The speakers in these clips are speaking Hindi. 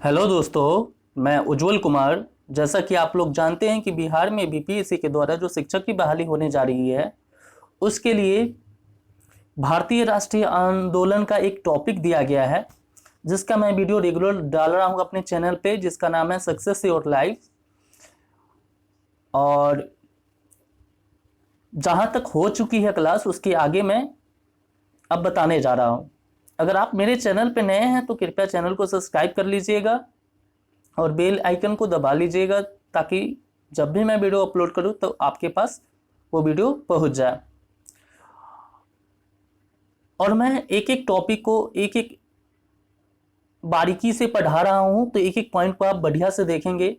हेलो दोस्तों, मैं उज्जवल कुमार। जैसा कि आप लोग जानते हैं कि बिहार में बीपीएससी के द्वारा जो शिक्षक की बहाली होने जा रही है, उसके लिए भारतीय राष्ट्रीय आंदोलन का एक टॉपिक दिया गया है, जिसका मैं वीडियो रेगुलर डाल रहा हूं अपने चैनल पे, जिसका नाम है सक्सेस योर लाइफ। और जहां तक हो चुकी है क्लास, उसके आगे मैं अब बताने जा रहा हूं। अगर आप मेरे चैनल पे नए हैं तो कृपया चैनल को सब्सक्राइब कर लीजिएगा और बेल आइकन को दबा लीजिएगा, ताकि जब भी मैं वीडियो अपलोड करूं तो आपके पास वो वीडियो पहुंच जाए। और मैं एक एक टॉपिक को एक एक बारीकी से पढ़ा रहा हूं, तो एक एक पॉइंट को आप बढ़िया से देखेंगे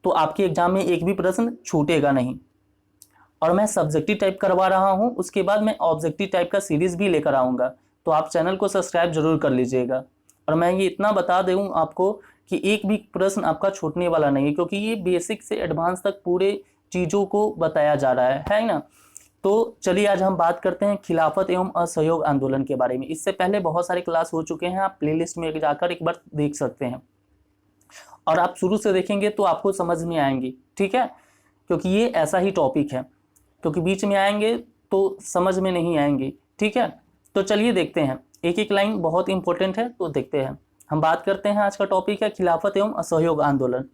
तो आपके एग्जाम में एक भी प्रश्न छूटेगा नहीं। और मैं सब्जेक्टिव टाइप करवा रहा हूं, उसके बाद मैं ऑब्जेक्टिव टाइप का सीरीज भी लेकर आऊँगा, तो आप चैनल को सब्सक्राइब जरूर कर लीजिएगा। और मैं ये इतना बता दूँ आपको कि एक भी प्रश्न आपका छूटने वाला नहीं है, क्योंकि ये बेसिक से एडवांस तक पूरे चीज़ों को बताया जा रहा है ना। तो चलिए आज हम बात करते हैं खिलाफत एवं असहयोग आंदोलन के बारे में। इससे पहले बहुत सारे क्लास हो चुके हैं, आप प्लेलिस्ट में जाकर एक बार देख सकते हैं, और आप शुरू से देखेंगे तो आपको समझ में आएंगी, ठीक है। क्योंकि ये ऐसा ही टॉपिक है, क्योंकि बीच में आएंगे तो समझ में नहीं आएंगी, ठीक है। तो चलिए देखते हैं, एक एक लाइन बहुत इंपॉर्टेंट है, तो देखते हैं। हम बात करते हैं, आज का टॉपिक है खिलाफत एवं असहयोग आंदोलन।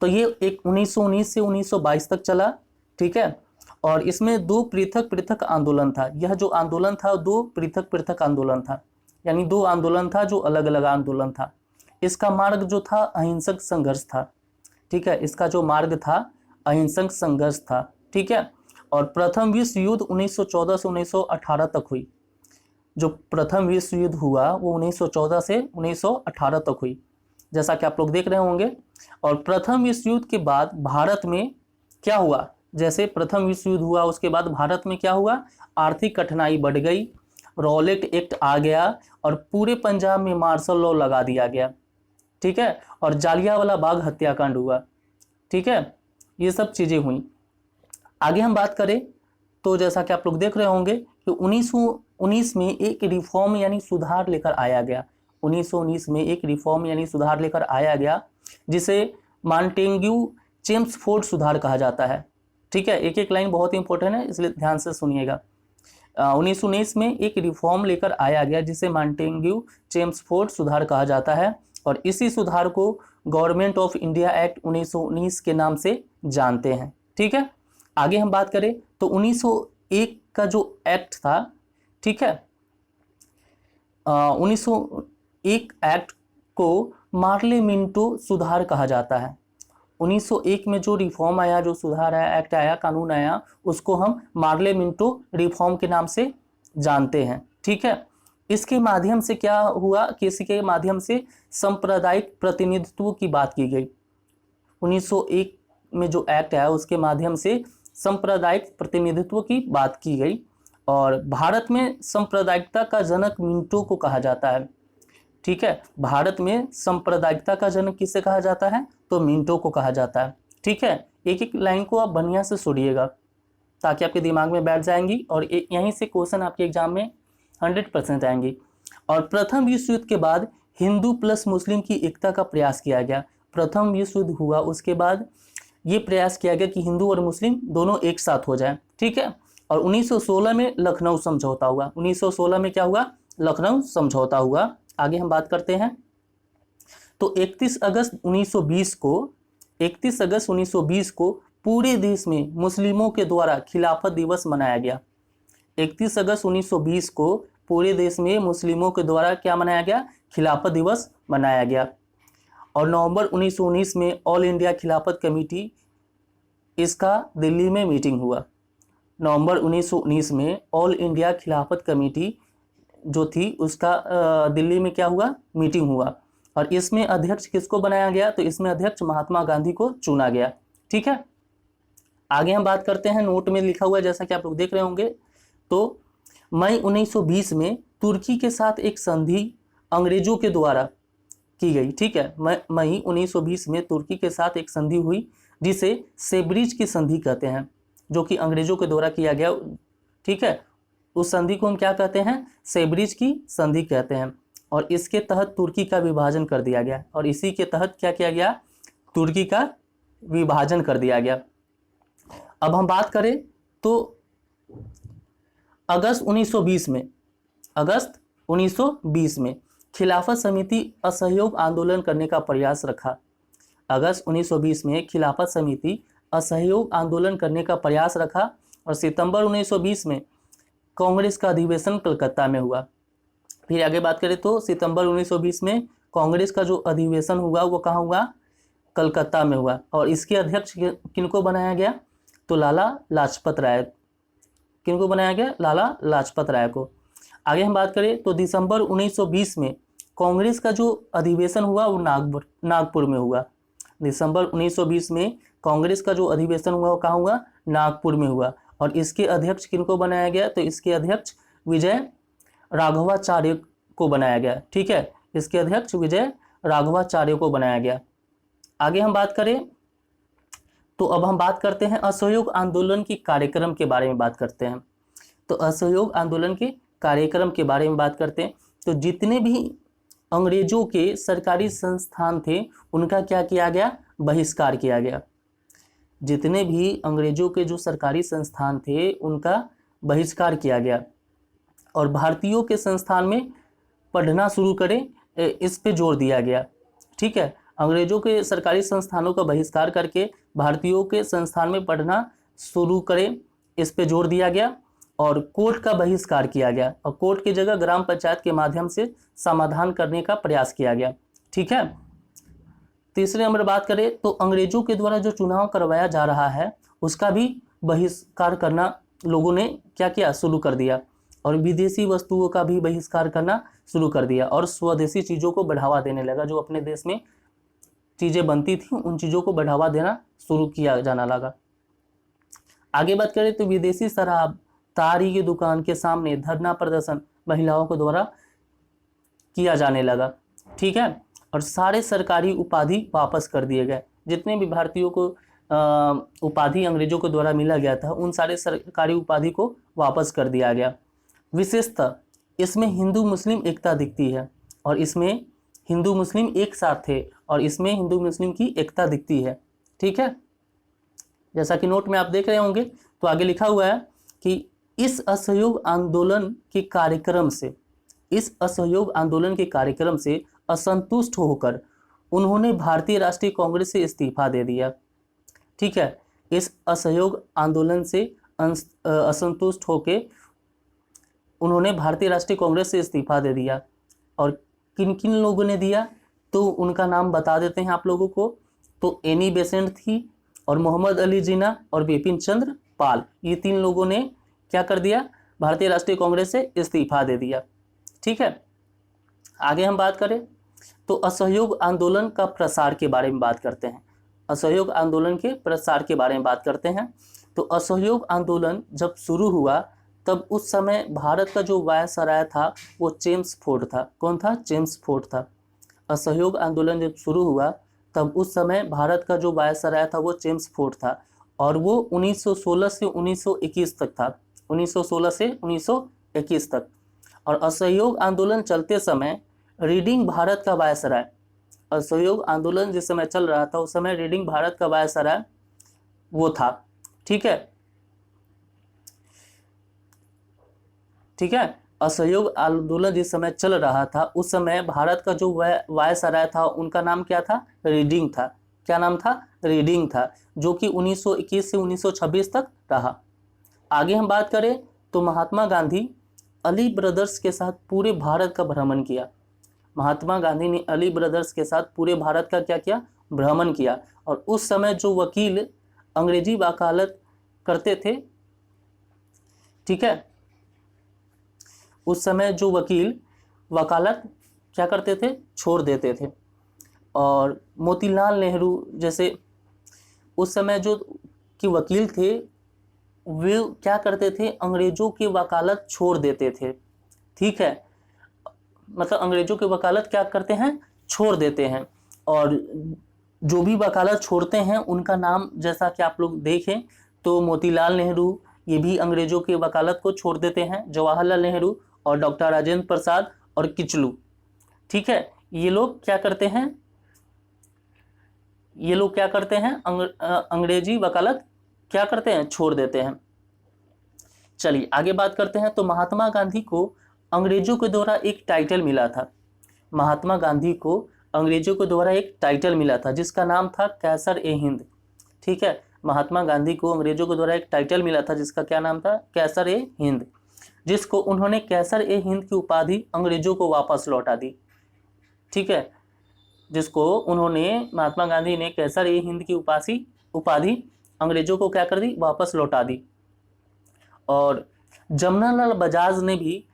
तो ये एक 1919 से 1922 तक चला, ठीक है। और इसमें दो पृथक पृथक आंदोलन था। यह जो आंदोलन था दो पृथक पृथक आंदोलन था, यानी दो आंदोलन था जो अलग अलग आंदोलन था। इसका मार्ग जो था अहिंसक संघर्ष था, ठीक है। इसका जो मार्ग था अहिंसक संघर्ष था, ठीक है। और प्रथम विश्व युद्ध 1914 से 1918 तक हुई। जो प्रथम विश्व युद्ध हुआ वो 1914 से 1918 तक हुई, जैसा कि आप लोग देख रहे होंगे। और प्रथम विश्व युद्ध के बाद भारत में क्या हुआ, जैसे प्रथम विश्व युद्ध हुआ उसके बाद भारत में क्या हुआ, आर्थिक कठिनाई बढ़ गई, रॉलेट एक्ट आ गया और पूरे पंजाब में मार्शल लॉ लगा दिया गया, ठीक है। और जालियांवाला बाग हत्याकांड हुआ, ठीक है। ये सब चीज़ें हुई। आगे हम बात करें तो जैसा कि आप लोग देख रहे होंगे कि 1919 में एक रिफॉर्म यानी सुधार लेकर आया गया। 1919 में एक रिफॉर्म यानी सुधार लेकर आया गया, जिसे मॉन्टेग्यू चेम्सफोर्ड सुधार कहा जाता है, ठीक है। एक एक लाइन बहुत इंपॉर्टेंट है, इसलिए ध्यान से सुनिएगा। 1919 में एक रिफॉर्म लेकर आया गया, जिसे मॉन्टेग्यू चेम्सफोर्ड सुधार कहा जाता है। और इसी सुधार को गवर्नमेंट ऑफ इंडिया एक्ट 1919 के नाम से जानते हैं, ठीक है। आगे हम बात करें तो 1901 का जो एक्ट था, ठीक है, 1901 एक्ट को मार्ले मिंटो सुधार कहा जाता है। 1901 में जो रिफॉर्म आया, जो सुधार आया, एक्ट आया, कानून आया, उसको हम मार्ले मिंटो रिफॉर्म के नाम से जानते हैं, ठीक है। इसके माध्यम से क्या हुआ कि इसके माध्यम से सांप्रदायिक प्रतिनिधित्व की बात की गई। 1901 में जो एक्ट आया उसके माध्यम से सांप्रदायिक प्रतिनिधित्व की बात की गई। और भारत में सांप्रदायिकता का जनक मिंटो को कहा जाता है, ठीक है। भारत में सांप्रदायिकता का जनक किसे कहा जाता है, तो मिंटो को कहा जाता है, ठीक है। एक एक लाइन को आप बढ़िया से सुनिएगा, ताकि आपके दिमाग में बैठ जाएंगी, और यहीं से क्वेश्चन आपके एग्जाम में 100% आएंगी। और प्रथम विश्व युद्ध के बाद हिंदू प्लस मुस्लिम की एकता का प्रयास किया गया। प्रथम विश्व युद्ध हुआ, उसके बाद ये प्रयास किया गया कि हिंदू और मुस्लिम दोनों एक साथ हो जाए, ठीक है। और 1916 में लखनऊ समझौता हुआ। 1916 में क्या हुआ, लखनऊ समझौता हुआ। आगे हम बात करते हैं तो 31 अगस्त 1920 को पूरे देश में मुस्लिमों के द्वारा खिलाफत दिवस मनाया गया। 31 अगस्त 1920 को पूरे देश में मुस्लिमों के द्वारा क्या मनाया गया, खिलाफत दिवस मनाया गया। और नवंबर 1919 में ऑल इंडिया खिलाफत कमेटी, इसका दिल्ली में मीटिंग हुआ। नवंबर 1919 में ऑल इंडिया खिलाफत कमेटी जो थी उसका दिल्ली में क्या हुआ, मीटिंग हुआ। और इसमें अध्यक्ष किसको बनाया गया, तो इसमें अध्यक्ष महात्मा गांधी को चुना गया, ठीक है। आगे हम बात करते हैं, नोट में लिखा हुआ है जैसा कि आप लोग देख रहे होंगे। तो मई 1920 में तुर्की के साथ एक संधि अंग्रेजों के द्वारा की गई, ठीक है। मई 1920 में तुर्की के साथ एक संधि हुई, जिसे सेब्रिज की संधि कहते हैं, जो कि अंग्रेजों के द्वारा किया गया, ठीक है। उस संधि को हम क्या कहते हैं, सेब्रिज की संधि कहते हैं। और इसके तहत तुर्की का विभाजन कर दिया गया, और इसी के तहत क्या किया गया, तुर्की का विभाजन कर दिया गया। अब हम बात करें तो अगस्त 1920 में खिलाफत समिति असहयोग आंदोलन करने का प्रयास रखा। अगस्त 1920 में खिलाफत समिति असहयोग आंदोलन करने का प्रयास रखा और सितंबर 1920 में कांग्रेस का अधिवेशन कलकत्ता में हुआ। फिर आगे बात करें तो सितंबर 1920 में कांग्रेस का जो अधिवेशन हुआ वो कहाँ हुआ, कलकत्ता में हुआ, और इसके अध्यक्ष किनको बनाया गया, तो लाला लाजपत राय। किनको बनाया गया, लाला लाजपत राय को। आगे हम बात करें तो दिसंबर 1920 में कांग्रेस का जो अधिवेशन हुआ वो नागपुर में हुआ। दिसंबर 1920 में कांग्रेस का जो अधिवेशन हुआ वो कहाँ हुआ, नागपुर में हुआ, और इसके अध्यक्ष किनको बनाया गया, तो इसके अध्यक्ष विजय राघवाचार्य को बनाया गया। ठीक है, इसके अध्यक्ष विजय राघवाचार्य को बनाया गया। आगे हम बात करें तो अब हम बात करते हैं असहयोग आंदोलन के कार्यक्रम के बारे में बात करते हैं। तो असहयोग आंदोलन के कार्यक्रम के बारे में बात करते हैं। तो जितने भी अंग्रेजों के सरकारी संस्थान थे उनका क्या किया गया, बहिष्कार किया गया। जितने भी अंग्रेजों के जो सरकारी संस्थान थे उनका बहिष्कार किया गया, और भारतीयों के संस्थान में पढ़ना शुरू करें इस पे जोर दिया गया। ठीक है, अंग्रेजों के सरकारी संस्थानों का बहिष्कार करके भारतीयों के संस्थान में पढ़ना शुरू करें इस पे जोर दिया गया, और कोर्ट का बहिष्कार किया गया, और कोर्ट की जगह ग्राम पंचायत के माध्यम से समाधान करने का प्रयास किया गया। ठीक है, तीसरे नंबर बात करें तो अंग्रेजों के द्वारा जो चुनाव करवाया जा रहा है उसका भी बहिष्कार करना लोगों ने क्या किया, शुरू कर दिया, और विदेशी वस्तुओं का भी बहिष्कार करना शुरू कर दिया, और स्वदेशी चीज़ों को बढ़ावा देने लगा। जो अपने देश में चीज़ें बनती थी उन चीज़ों को बढ़ावा देना शुरू किया जाना लगा। आगे बात करें तो विदेशी शराब तारी की दुकान के सामने धरना प्रदर्शन महिलाओं के द्वारा किया जाने लगा। ठीक है, और सारे सरकारी उपाधि वापस कर दिए गए। जितने भी भारतीयों को उपाधि अंग्रेजों के द्वारा मिला गया था उन सारे सरकारी उपाधि को वापस कर दिया गया। विशेषतः इसमें हिंदू मुस्लिम एकता दिखती है, और इसमें हिंदू मुस्लिम एक साथ थे, और इसमें हिंदू मुस्लिम की एकता दिखती है। ठीक है, जैसा कि नोट में आप देख रहे होंगे तो आगे लिखा हुआ है कि इस असहयोग आंदोलन के कार्यक्रम से असंतुष्ट होकर उन्होंने भारतीय राष्ट्रीय कांग्रेस से इस्तीफा दे दिया। ठीक है, इस असहयोग आंदोलन से असंतुष्ट होकर उन्होंने भारतीय राष्ट्रीय कांग्रेस से इस्तीफा दे दिया। और किन किन लोगों ने दिया तो उनका नाम बता देते हैं आप लोगों को। तो एनी बेसेंट थी, और मोहम्मद अली जिन्ना और बिपिन चंद्र पाल, ये 3 लोगों ने क्या कर दिया, भारतीय राष्ट्रीय कांग्रेस से इस्तीफा दे दिया। ठीक है, आगे हम बात करें तो असहयोग आंदोलन का प्रसार के बारे में बात करते हैं। असहयोग आंदोलन के प्रसार के बारे में बात करते हैं। तो असहयोग आंदोलन जब शुरू हुआ तब उस समय भारत का जो वायसराय था वो चेम्सफोर्ड था। कौन था, चेम्सफोर्ड था। असहयोग आंदोलन जब शुरू हुआ तब उस समय भारत का जो वायसराय था वो चेम्सफोर्ड था, और वो 1916 से 1921 तक था। 1916 से 1921 तक। और असहयोग आंदोलन चलते समय रीडिंग भारत का वायसराय, असहयोग आंदोलन जिस समय चल रहा था उस समय रीडिंग भारत का वायसराय वो था। ठीक है, असहयोग आंदोलन जिस समय चल रहा था उस समय भारत का जो वायसराय था उनका नाम क्या था, रीडिंग था। क्या नाम था, रीडिंग था, जो कि 1921 से 1926 तक रहा। आगे हम बात करें तो महात्मा गांधी अली ब्रदर्स के साथ पूरे भारत का भ्रमण किया। महात्मा गांधी ने अली ब्रदर्स के साथ पूरे भारत का क्या किया, भ्रमण किया। और उस समय जो वकील अंग्रेजी वकालत करते थे, ठीक है, उस समय जो वकील वकालत क्या करते थे, छोड़ देते थे। और मोतीलाल नेहरू जैसे उस समय जो कि वकील थे वे क्या करते थे, अंग्रेजों की वकालत छोड़ देते थे। ठीक है, मतलब अंग्रेजों की वकालत क्या करते हैं, छोड़ देते हैं। और जो भी वकालत छोड़ते हैं उनका नाम जैसा कि आप लोग देखें तो मोतीलाल नेहरू ये भी अंग्रेजों की वकालत को छोड़ देते हैं, जवाहरलाल नेहरू और डॉक्टर राजेंद्र प्रसाद और किचलू ठीक है, ये लोग क्या करते हैं, अंग्रेजी वकालत क्या करते हैं, छोड़ देते हैं। चलिए आगे बात करते हैं। तो महात्मा गांधी को अंग्रेजों के द्वारा एक टाइटल मिला था। महात्मा गांधी को अंग्रेजों के द्वारा एक टाइटल मिला था जिसका नाम था कैसर ए हिंद। ठीक है, महात्मा गांधी को अंग्रेजों के द्वारा एक टाइटल मिला था जिसका क्या नाम था, कैसर ए हिंद, जिसको उन्होंने कैसर ए हिंद की उपाधि अंग्रेजों को वापस लौटा दी। ठीक है, जिसको उन्होंने, महात्मा गांधी ने कैसर ए हिंद की उपाधि अंग्रेजों को क्या कर दी, वापस लौटा दी। और जमनालाल बजाज ने भी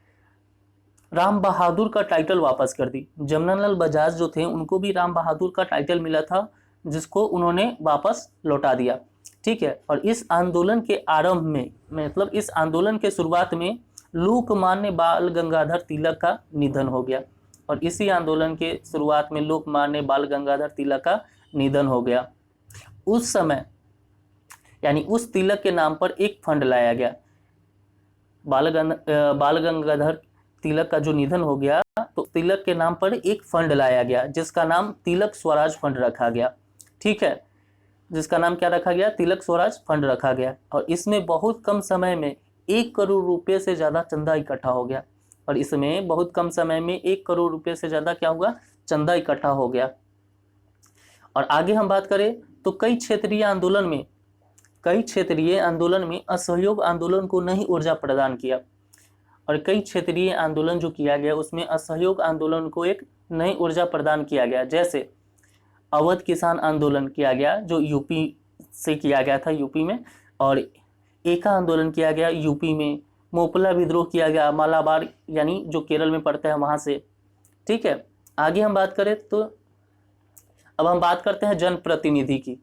राम बहादुर का टाइटल वापस कर दी। जमनालाल बजाज जो थे उनको भी राम बहादुर का टाइटल मिला था जिसको उन्होंने वापस लौटा दिया। ठीक है, और इस आंदोलन के आरंभ में, मतलब इस आंदोलन के शुरुआत में लोकमान्य बाल गंगाधर तिलक का निधन हो गया। और इसी आंदोलन के शुरुआत में लोकमान्य बाल गंगाधर तिलक का निधन हो गया। उस समय यानी उस तिलक के नाम पर एक फंड लाया गया। बाल गंगाधर तिलक का जो निधन हो गया तो तिलक के नाम पर एक फंड लाया गया जिसका नाम तिलक स्वराज फंड रखा गया। ठीक है, जिसका नाम क्या रखा गया, तिलक स्वराज फंड रखा गया। और इसमें बहुत कम समय में 1 करोड़ रुपए से ज़्यादा चंदा इकट्ठा हो गया। और इसमें बहुत कम समय में 1 करोड़ रुपए से ज़्यादा क्या हुआ, चंदा इकट्ठा हो गया। और आगे हम बात करें तो कई क्षेत्रीय आंदोलन में असहयोग आंदोलन को नई ऊर्जा प्रदान किया। और कई क्षेत्रीय आंदोलन जो किया गया उसमें असहयोग आंदोलन को एक नई ऊर्जा प्रदान किया गया। जैसे अवध किसान आंदोलन किया गया जो यूपी से किया गया था, यूपी में। और एका आंदोलन किया गया यूपी में। मोपला विद्रोह किया गया मालाबार यानी जो केरल में पड़ता है वहाँ से। ठीक है, आगे हम बात करें तो अब हम बात करते हैं जनप्रतिनिधि की।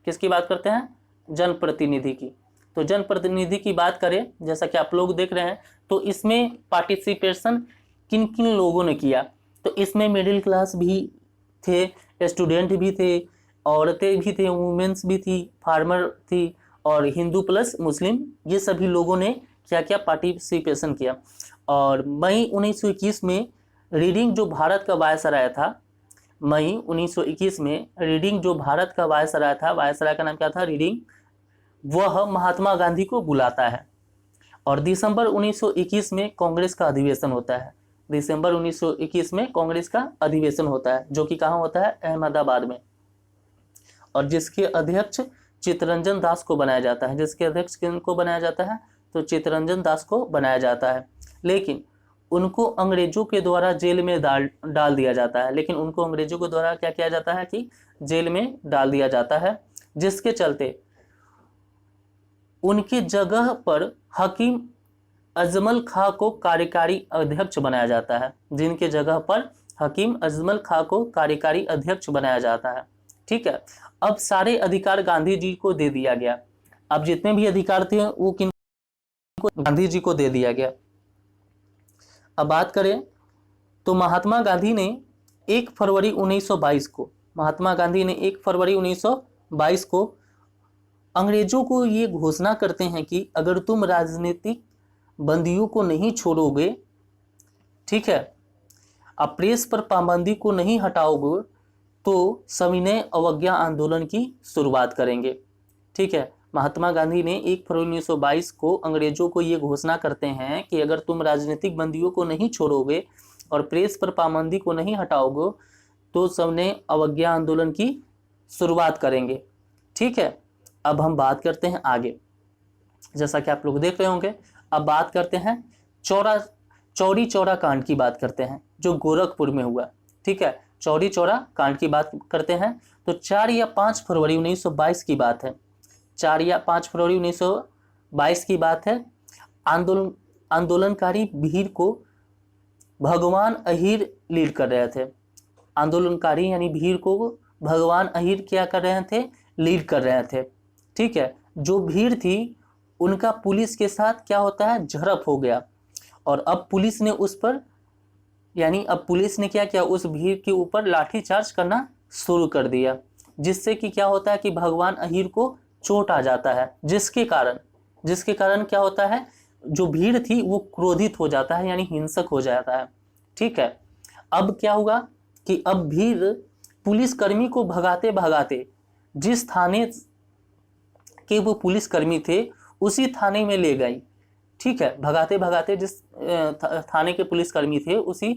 किसकी बात करते हैं, जनप्रतिनिधि की। तो जनप्रतिनिधि की बात करें, जैसा कि आप लोग देख रहे हैं, तो इसमें पार्टिसिपेशन किन किन लोगों ने किया। तो इसमें मिडिल क्लास भी थे, स्टूडेंट भी थे, औरतें भी थे, वुमेन्स भी थी, फार्मर थी और हिंदू प्लस मुस्लिम, ये सभी लोगों ने क्या क्या पार्टिसिपेशन किया। और मई 1921 में रीडिंग जो भारत का वायसराय था, मई 1921 में रीडिंग जो भारत का वायसराय था, वायसराय का नाम क्या था, रीडिंग, वह महात्मा गांधी को बुलाता है। और दिसंबर 1921 में कांग्रेस का अधिवेशन होता है। दिसंबर 1921 में कांग्रेस का अधिवेशन होता है जो कि कहाँ होता है, अहमदाबाद में। और जिसके अध्यक्ष चित्तरंजन दास को बनाया जाता है। जिसके अध्यक्ष किनको बनाया जाता है, तो चित्तरंजन दास को बनाया जाता है। लेकिन उनको अंग्रेजों के द्वारा जेल में डाल दिया जाता है। लेकिन उनको अंग्रेजों के द्वारा क्या किया जाता है कि जेल में डाल दिया जाता है, जिसके चलते उनकी जगह पर हकीम अजमल खां को कार्यकारी अध्यक्ष बनाया जाता है। जिनके जगह पर हकीम अजमल खां को कार्यकारी अध्यक्ष बनाया जाता है। ठीक है, अब सारे अधिकार गांधी जी को दे दिया गया। अब जितने भी अधिकार थे वो किनको, गांधी जी को दे दिया गया। अब बात करें तो महात्मा गांधी ने 1 फरवरी 1922 को, महात्मा गांधी ने 1 फरवरी 1922 को अंग्रेजों को ये घोषणा करते हैं कि अगर तुम राजनीतिक बंदियों को नहीं छोड़ोगे, ठीक है, अब प्रेस पर पाबंदी को नहीं हटाओगे तो सविनय अवज्ञा आंदोलन की शुरुआत करेंगे। ठीक है, महात्मा गांधी ने 1 फरवरी 1922 को अंग्रेजों को ये घोषणा करते हैं कि अगर तुम राजनीतिक बंदियों को नहीं छोड़ोगे और प्रेस पर पाबंदी को नहीं हटाओगे तो सविनय अवज्ञा आंदोलन की शुरुआत करेंगे। ठीक है, अब हम बात करते हैं आगे, जैसा कि आप लोग देख रहे होंगे। अब बात करते हैं चौरी चौरा कांड की बात करते हैं जो गोरखपुर में हुआ। ठीक है, चौरी चौरा कांड की बात करते हैं। तो 4 या 5 फरवरी 1922 की बात है। 4 या 5 फरवरी 1922 की बात है। आंदोलनकारी भीड़ को भगवान अहीर लीड कर रहे थे। आंदोलनकारी यानी भीड़ को भगवान अहीर क्या कर रहे थे, लीड कर रहे थे। ठीक है, जो भीड़ थी उनका पुलिस के साथ क्या होता है, झड़प हो गया। और अब पुलिस ने उस पर, यानी अब पुलिस ने क्या किया, उस भीड़ के ऊपर लाठीचार्ज करना शुरू कर दिया, जिससे कि क्या होता है कि भगवान अहीर को चोट आ जाता है, जिसके कारण क्या होता है, जो भीड़ थी वो क्रोधित हो जाता है यानी हिंसक हो जाता है। ठीक है, अब क्या हुआ कि अब भीड़ पुलिसकर्मी को भगाते भगाते जिस थाने के वो पुलिसकर्मी थे उसी थाने में ले गई। ठीक है, भगाते भगाते जिस थाने के पुलिसकर्मी थे उसी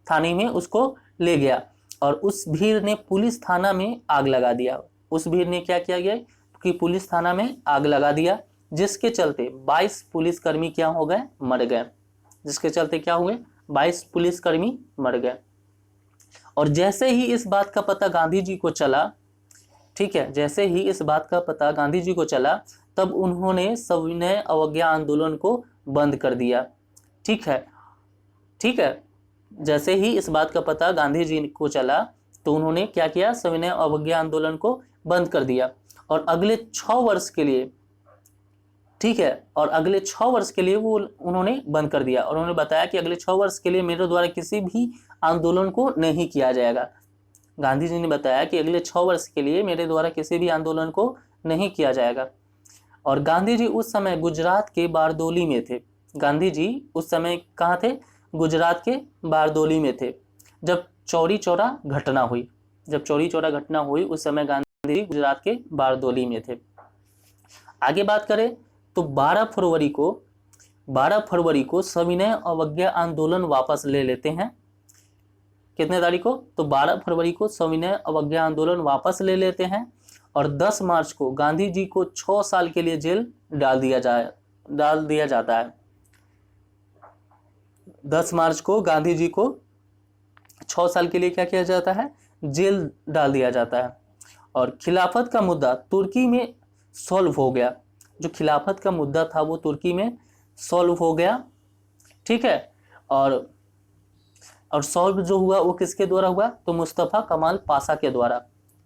थाने में उसको ले गया और उस भीड़ ने पुलिस थाना में आग लगा दिया। उस भीड़ ने क्या किया गया कि पुलिस थाना में आग लगा दिया, जिसके चलते 22 पुलिसकर्मी क्या हो गए, मर गए। जिसके चलते क्या हुए, 22 पुलिसकर्मी मर गए। और जैसे ही इस बात का पता गांधी जी को चला, ठीक है, जैसे ही इस बात का पता गांधी जी को चला तब उन्होंने सविनय अवज्ञा आंदोलन को बंद कर दिया। ठीक है, ठीक है, जैसे ही इस बात का पता गांधी जी को चला तो उन्होंने क्या किया, सविनय अवज्ञा आंदोलन को बंद कर दिया और अगले 6 वर्ष के लिए, ठीक है, और अगले 6 वर्ष के लिए वो उन्होंने बंद कर दिया और उन्होंने बताया कि अगले 6 वर्ष के लिए मेरे द्वारा किसी भी आंदोलन को नहीं किया जाएगा। गांधी जी ने बताया कि अगले 6 वर्ष के लिए मेरे द्वारा किसी भी आंदोलन को नहीं किया जाएगा। और गांधी जी उस समय गुजरात के बारदोली में थे। गांधी जी उस समय कहाँ थे, गुजरात के बारदोली में थे जब चौरी चौरा घटना हुई। जब चौरी चौरा घटना हुई उस समय गांधी जी गुजरात के बारदोली में थे। आगे बात करें तो 12 फरवरी को सविनय अवज्ञा आंदोलन वापस ले लेते हैं। कितने तारीख को, तो 12 फरवरी को सविनय अवज्ञा आंदोलन वापस ले लेते हैं और 10 मार्च को गांधी जी को 6 साल के लिए जेल डाल दिया जाता है। 10 मार्च को गांधी जी को 6 साल के लिए क्या किया जाता है, जेल डाल दिया जाता है। और खिलाफत का मुद्दा तुर्की में सॉल्व हो गया। जो खिलाफत का मुद्दा था वो तुर्की में सॉल्व हो गया। ठीक है, और सॉल्व जो हुआ वो किसके द्वारा हुआ, तो मुस्तफ़ा कमाल पाशा के द्वारा।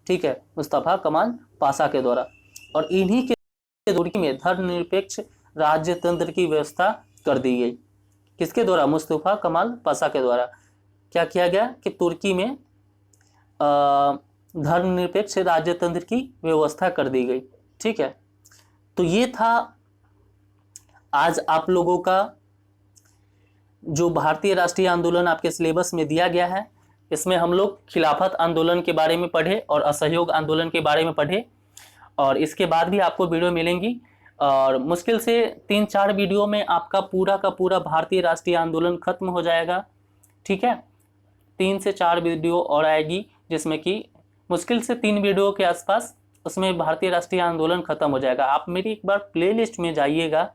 ठीक है, मुस्तफ़ा कमाल पाशा के द्वारा। और इन्हीं के तुर्की में धर्मनिरपेक्ष राज्यतंत्र की व्यवस्था कर दी गई। किसके द्वारा, मुस्तफ़ा कमाल पाशा के द्वारा। क्या किया गया कि तुर्की में धर्मनिरपेक्ष राज्यतंत्र की व्यवस्था कर दी गई। ठीक है, तो ये था आज आप लोगों का जो भारतीय राष्ट्रीय आंदोलन आपके सिलेबस में दिया गया है। इसमें हम लोग खिलाफत आंदोलन के बारे में पढ़े और असहयोग आंदोलन के बारे में पढ़े और इसके बाद भी आपको वीडियो मिलेंगी और मुश्किल से 3-4 वीडियो में आपका पूरा का पूरा भारतीय राष्ट्रीय आंदोलन खत्म हो जाएगा। ठीक है, 3 से 4 वीडियो और आएगी जिसमें कि मुश्किल से 3 वीडियो के आसपास उसमें भारतीय राष्ट्रीय आंदोलन खत्म हो जाएगा। आप मेरी एक बार प्लेलिस्ट में जाइएगा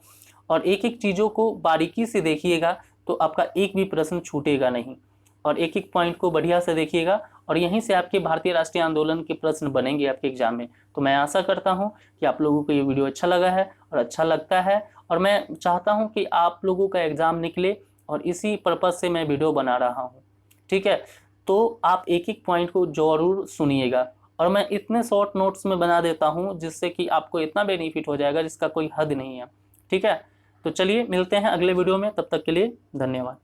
और एक एक चीज़ों को बारीकी से देखिएगा तो आपका एक भी प्रश्न छूटेगा नहीं और एक एक पॉइंट को बढ़िया से देखिएगा और यहीं से आपके भारतीय राष्ट्रीय आंदोलन के प्रश्न बनेंगे आपके एग्जाम में। तो मैं आशा करता हूं कि आप लोगों को ये वीडियो अच्छा लगा है और अच्छा लगता है और मैं चाहता हूं कि आप लोगों का एग्ज़ाम निकले और इसी पर्पज़ से मैं वीडियो बना रहा हूँ। ठीक है, तो आप एक एक पॉइंट को ज़रूर सुनिएगा और मैं इतने शॉर्ट नोट्स में बना देता हूँ जिससे कि आपको इतना बेनिफिट हो जाएगा जिसका कोई हद नहीं है। ठीक है, तो चलिए मिलते हैं अगले वीडियो में, तब तक के लिए धन्यवाद।